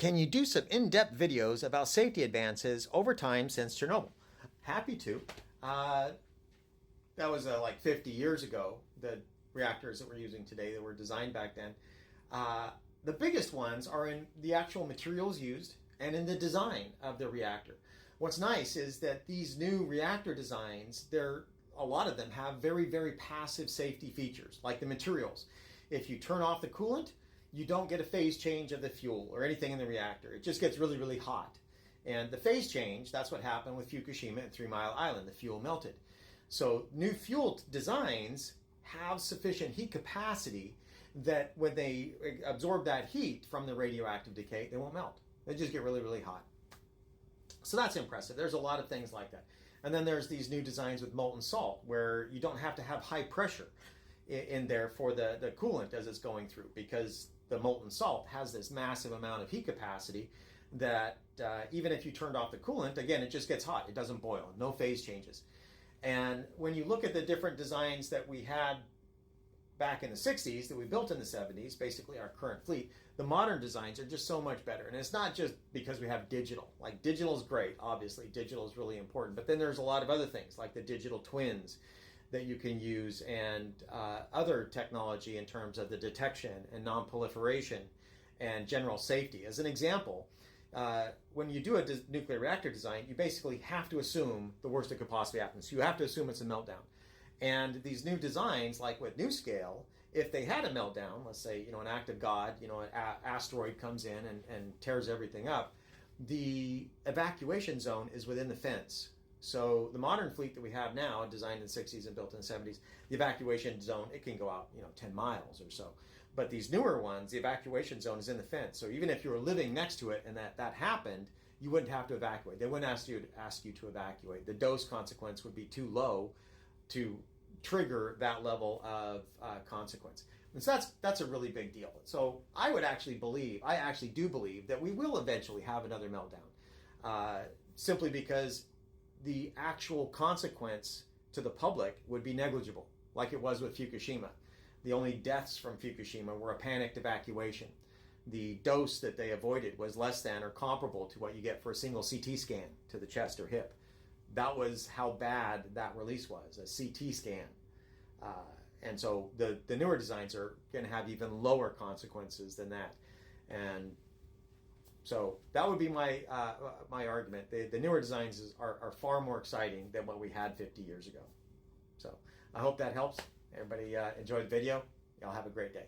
Can you do some in-depth videos about safety advances over time since Chernobyl? Happy to. Uh, that was like 50 years ago, the reactors that we're using today that were designed back then. The biggest ones are in the actual materials used and in the design of the reactor. What's nice is that these new reactor designs, a lot of them have very, very passive safety features, like the materials. If you turn off the coolant, you don't get a phase change of the fuel or anything in the reactor. It just gets really, really hot. And the phase change, that's what happened with Fukushima and 3 Mile Island. The fuel melted. So new fuel designs have sufficient heat capacity that when they absorb that heat from the radioactive decay, they won't melt. They just get really, really hot. So that's impressive. There's a lot of things like that. And then there's these new designs with molten salt where you don't have to have high pressure in there for the coolant as it's going through, because the molten salt has this massive amount of heat capacity that even if you turned off the coolant, again, it just gets hot. It doesn't boil. No phase changes. And when you look at the different designs that we had back in the 60s that we built in the 70s, basically our current fleet, the modern designs are just so much better. And it's not just because we have digital. Like, digital is great, obviously. Digital is really important. But then there's a lot of other things, like the digital twins that you can use, and other technology in terms of the detection and non-proliferation and general safety. As an example, when you do a nuclear reactor design, you basically have to assume the worst that could possibly happen. So you have to assume it's a meltdown. And these new designs, like with NuScale, if they had a meltdown, let's say, an act of God, an asteroid comes in and tears everything up, the evacuation zone is within the fence. So the modern fleet that we have now, designed in the 60s and built in the 70s, the evacuation zone, it can go out, 10 miles or so. But these newer ones, the evacuation zone is in the fence. So even if you were living next to it and that happened, you wouldn't have to evacuate. They wouldn't ask you to evacuate. The dose consequence would be too low to trigger that level of consequence. And so that's a really big deal. So I actually do believe that we will eventually have another meltdown, simply because the actual consequence to the public would be negligible, like it was with Fukushima. The only deaths from Fukushima were a panicked evacuation. The dose that they avoided was less than or comparable to what you get for a single CT scan to the chest or hip. That was how bad that release was, a CT scan. And so the newer designs are going to have even lower consequences than that. And so that would be my argument. The newer designs are far more exciting than what we had 50 years ago. So I hope that helps. Everybody enjoyed the video. Y'all have a great day.